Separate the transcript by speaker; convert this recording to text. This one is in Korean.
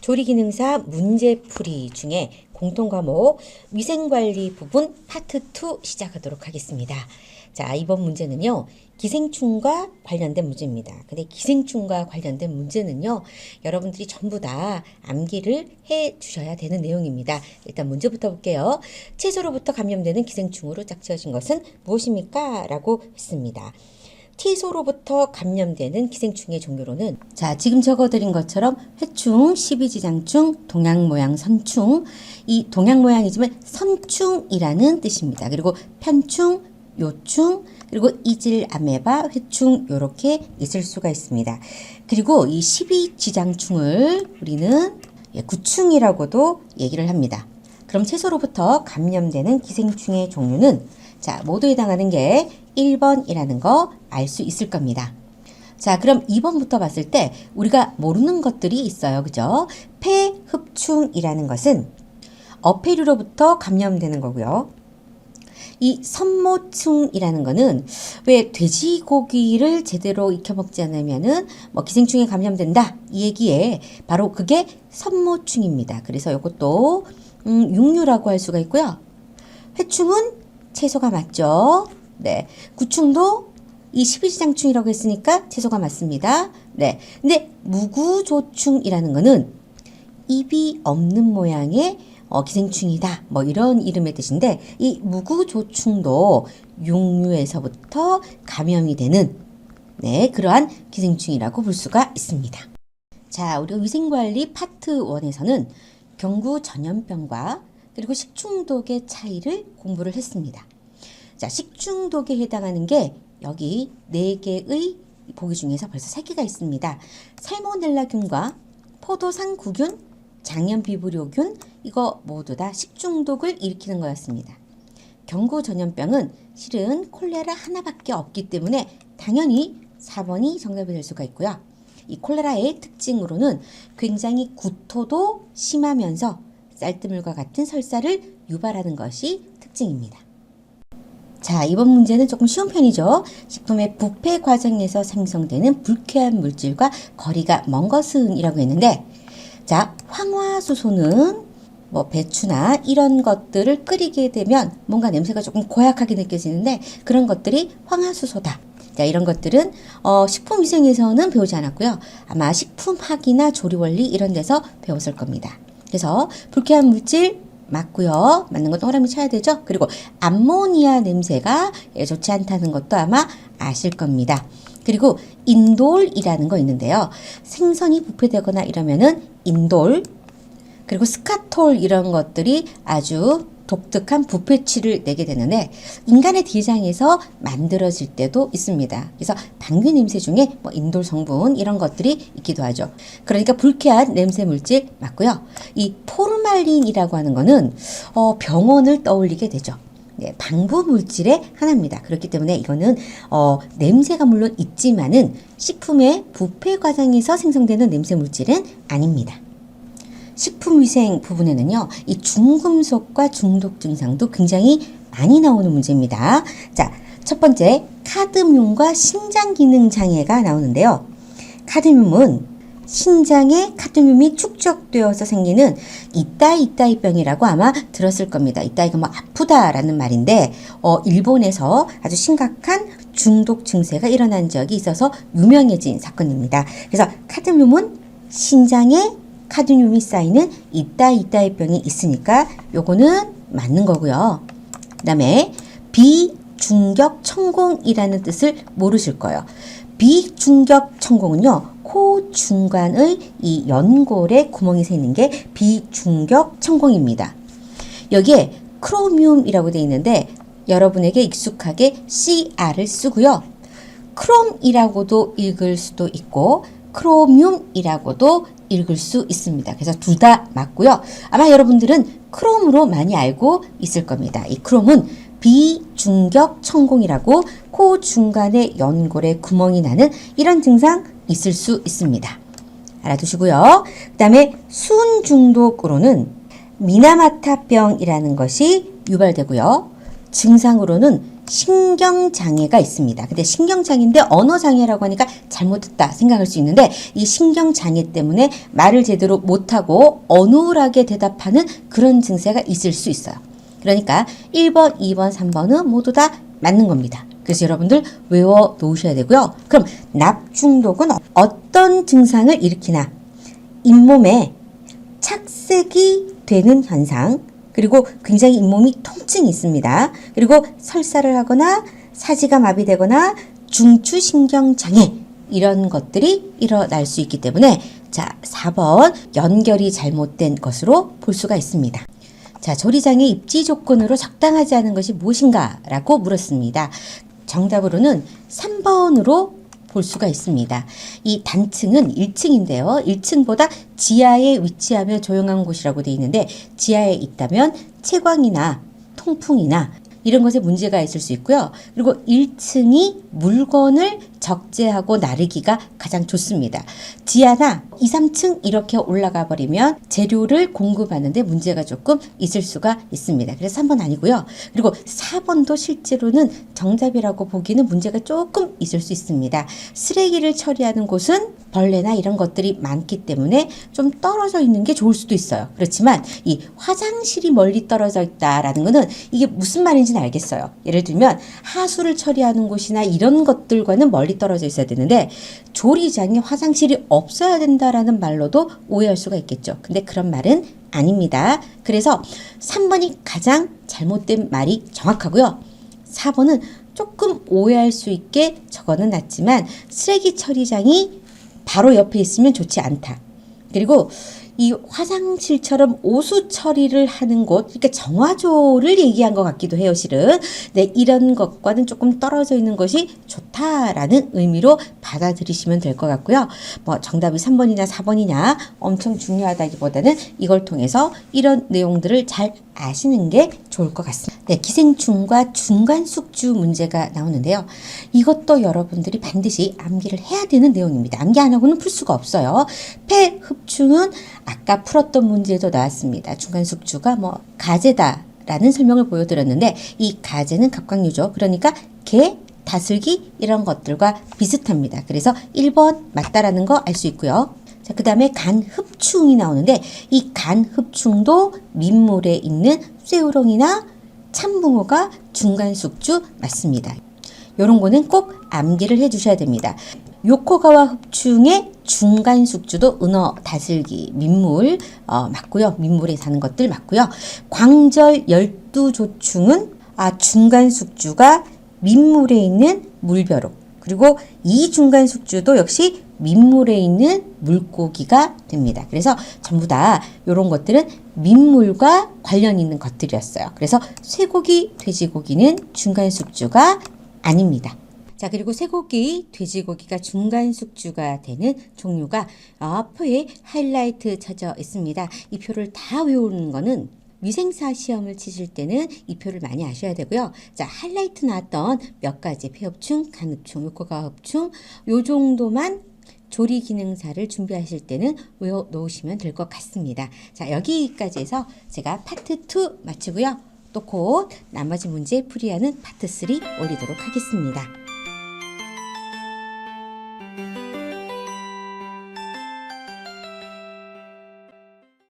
Speaker 1: 조리기능사 문제풀이 중에 공통과목 위생관리 부분 파트 2 시작하도록 하겠습니다. 자, 이번 문제는요. 기생충과 관련된 문제입니다. 근데 기생충과 관련된 문제는요. 여러분들이 전부 다 암기를 해 주셔야 되는 내용입니다. 일단 문제부터 볼게요. 채소로부터 감염되는 기생충으로 짝지어진 것은 무엇입니까? 라고 했습니다. 채소로부터 감염되는 기생충의 종류로는 자, 지금 적어드린 것처럼 회충, 십이지장충, 동양모양 선충, 이 동양모양이지만 선충이라는 뜻입니다. 그리고 편충, 요충, 그리고 이질 아메바, 회충 요렇게 있을 수가 있습니다. 그리고 이 십이지장충을 우리는 구충이라고도 얘기를 합니다. 그럼 채소로부터 감염되는 기생충의 종류는 자, 모두 해당하는 게 1번이라는 거 알 수 있을 겁니다. 자, 그럼 2번부터 봤을 때 우리가 모르는 것들이 있어요. 그죠? 폐흡충이라는 것은 어패류로부터 감염되는 거고요. 이 선모충이라는 거는 왜 돼지고기를 제대로 익혀 먹지 않으면은 뭐 기생충에 감염된다 이 얘기에 바로 그게 선모충입니다. 그래서 이것도 육류라고 할 수가 있고요. 회충은 채소가 맞죠? 네. 구충도 이 십이지장충이라고 했으니까 채소가 맞습니다. 네. 근데 무구조충이라는 거는 입이 없는 모양의 기생충이다. 뭐 이런 이름의 뜻인데 이 무구조충도 육류에서부터 감염이 되는 네, 그러한 기생충이라고 볼 수가 있습니다. 자, 우리가 위생관리 파트 1에서는 경구 전염병과 그리고 식중독의 차이를 공부를 했습니다. 자, 식중독에 해당하는 게 여기 4개의 보기 중에서 벌써 3개가 있습니다. 살모넬라균과 포도상구균, 장염비브리오균 이거 모두 다 식중독을 일으키는 거였습니다. 경구 전염병은 실은 콜레라 하나밖에 없기 때문에 당연히 4번이 정답이 될 수가 있고요. 이 콜레라의 특징으로는 굉장히 구토도 심하면서 쌀뜨물과 같은 설사를 유발하는 것이 특징입니다. 자, 이번 문제는 조금 쉬운 편이죠. 식품의 부패 과정에서 생성되는 불쾌한 물질과 거리가 먼 것은 이라고 했는데 자, 황화수소는 뭐 배추나 이런 것들을 끓이게 되면 뭔가 냄새가 조금 고약하게 느껴지는데 그런 것들이 황화수소다. 자, 이런 것들은 식품위생에서는 배우지 않았고요. 아마 식품학이나 조리원리 이런 데서 배웠을 겁니다. 그래서 불쾌한 물질 맞고요. 맞는 거 동그라미 쳐야 되죠. 그리고 암모니아 냄새가 좋지 않다는 것도 아마 아실 겁니다. 그리고 인돌이라는 거 있는데요. 생선이 부패되거나 이러면은 인돌 그리고 스카톨 이런 것들이 아주 독특한 부패취를 내게 되는데 인간의 대장에서 만들어질 때도 있습니다. 그래서 방귀 냄새 중에 뭐 인돌 성분 이런 것들이 있기도 하죠. 그러니까 불쾌한 냄새 물질 맞고요. 이 포르말린이라고 하는 거는 병원을 떠올리게 되죠. 네, 방부 물질의 하나입니다. 그렇기 때문에 이거는 냄새가 물론 있지만은 식품의 부패 과정에서 생성되는 냄새 물질은 아닙니다. 식품위생 부분에는요, 이 중금속과 중독 증상도 굉장히 많이 나오는 문제입니다. 자, 첫 번째, 카드뮴과 신장 기능 장애가 나오는데요. 카드뮴은 신장에 카드뮴이 축적되어서 생기는 이따이병이라고 아마 들었을 겁니다. 이따이가 뭐 아프다라는 말인데, 일본에서 아주 심각한 중독 증세가 일어난 적이 있어서 유명해진 사건입니다. 그래서 카드뮴은 신장에 카드뮴이 쌓이는 이따이병이 있으니까 요거는 맞는 거고요. 그 다음에 비중격 천공이라는 뜻을 모르실 거예요. 비중격 천공은요. 코 중간의 이 연골에 구멍이 새 있는 게 비중격 천공입니다. 여기에 크로뮴이라고 되어 있는데 여러분에게 익숙하게 CR을 쓰고요. 크롬이라고도 읽을 수도 있고 크로뮴이라고도 읽을 수 있습니다. 그래서 둘 다 맞고요. 아마 여러분들은 크롬으로 많이 알고 있을 겁니다. 이 크롬은 비중격 천공이라고 코 중간에 연골에 구멍이 나는 이런 증상 있을 수 있습니다. 알아두시고요. 그 다음에 수은 중독으로는 미나마타병이라는 것이 유발되고요. 증상으로는 신경장애가 있습니다. 근데 신경장애인데 언어장애라고 하니까 잘못했다 생각할 수 있는데 이 신경장애 때문에 말을 제대로 못하고 어눌하게 대답하는 그런 증세가 있을 수 있어요. 그러니까 1번, 2번, 3번은 모두 다 맞는 겁니다. 그래서 여러분들 외워 놓으셔야 되고요. 그럼 납중독은 어떤 증상을 일으키나? 잇몸에 착색이 되는 현상, 그리고 굉장히 잇몸이 통증이 있습니다. 그리고 설사를 하거나 사지가 마비되거나 중추신경장애 이런 것들이 일어날 수 있기 때문에 자, 4번 연결이 잘못된 것으로 볼 수가 있습니다. 자, 조리장애 입지 조건으로 적당하지 않은 것이 무엇인가? 라고 물었습니다. 정답으로는 3번으로 볼 수가 있습니다. 이 단층은 1층인데요. 1층보다 지하에 위치하며 조용한 곳이라고 되어 있는데 지하에 있다면 채광이나 통풍이나 이런 것에 문제가 있을 수 있고요. 그리고 1층이 물건을 적재하고 나르기가 가장 좋습니다. 지하나 2, 3층 이렇게 올라가 버리면 재료를 공급하는데 문제가 조금 있을 수가 있습니다. 그래서 3번 아니고요. 그리고 4번도 실제로는 정답이라고 보기는 문제가 조금 있을 수 있습니다. 쓰레기를 처리하는 곳은 벌레나 이런 것들이 많기 때문에 좀 떨어져 있는 게 좋을 수도 있어요. 그렇지만 이 화장실이 멀리 떨어져 있다라는 거는 이게 무슨 말인지는 알겠어요. 예를 들면 하수를 처리하는 곳이나 이런 것들과는 멀리 떨어져 있어야 되는데 조리장에 화장실이 없어야 된다라는 말로도 오해할 수가 있겠죠. 근데 그런 말은 아닙니다. 그래서 3번이 가장 잘못된 말이 정확하고요. 4번은 조금 오해할 수 있게 적어는 놨지만 쓰레기 처리장이 바로 옆에 있으면 좋지 않다. 그리고 이 화장실처럼 오수 처리를 하는 곳, 그러니까 정화조를 얘기한 것 같기도 해요, 실은. 네, 이런 것과는 조금 떨어져 있는 것이 좋다라는 의미로 받아들이시면 될 것 같고요. 뭐 정답이 3번이냐 4번이냐 엄청 중요하다기보다는 이걸 통해서 이런 내용들을 잘 아시는 게 좋을 것 같습니다. 네, 기생충과 중간숙주 문제가 나오는데요. 이것도 여러분들이 반드시 암기를 해야 되는 내용입니다. 암기 안 하고는 풀 수가 없어요. 폐흡충은 아까 풀었던 문제도 나왔습니다. 중간숙주가 뭐 가재다라는 설명을 보여드렸는데 이 가재는 갑각류죠. 그러니까 개, 다슬기 이런 것들과 비슷합니다. 그래서 1번 맞다라는 거 알 수 있고요. 자, 그 다음에 간흡충이 나오는데 이 간흡충도 민물에 있는 쇠우렁이나 참붕어가 중간숙주 맞습니다. 요런 거는 꼭 암기를 해 주셔야 됩니다. 요코가와 흡충의 중간숙주도 은어, 다슬기, 민물 맞고요. 민물에 사는 것들 맞고요. 광절 열두조충은 중간숙주가 민물에 있는 물벼룩, 그리고 이 중간숙주도 역시 민물에 있는 물고기가 됩니다. 그래서 전부 다 이런 것들은 민물과 관련 있는 것들이었어요. 그래서 쇠고기, 돼지고기는 중간숙주가 아닙니다. 자, 그리고 쇠고기, 돼지고기가 중간숙주가 되는 종류가 표에 하이라이트 쳐져 있습니다. 이 표를 다 외우는 거는 위생사 시험을 치실 때는 이 표를 많이 아셔야 되고요. 자, 하이라이트 나왔던 몇 가지 폐흡충, 간흡충, 요코가흡충 요 정도만 조리 기능사를 준비하실 때는 외워 놓으시면 될 것 같습니다. 자, 여기까지 해서 제가 파트 2 마치고요. 또 곧 나머지 문제 풀이하는 파트 3 올리도록 하겠습니다.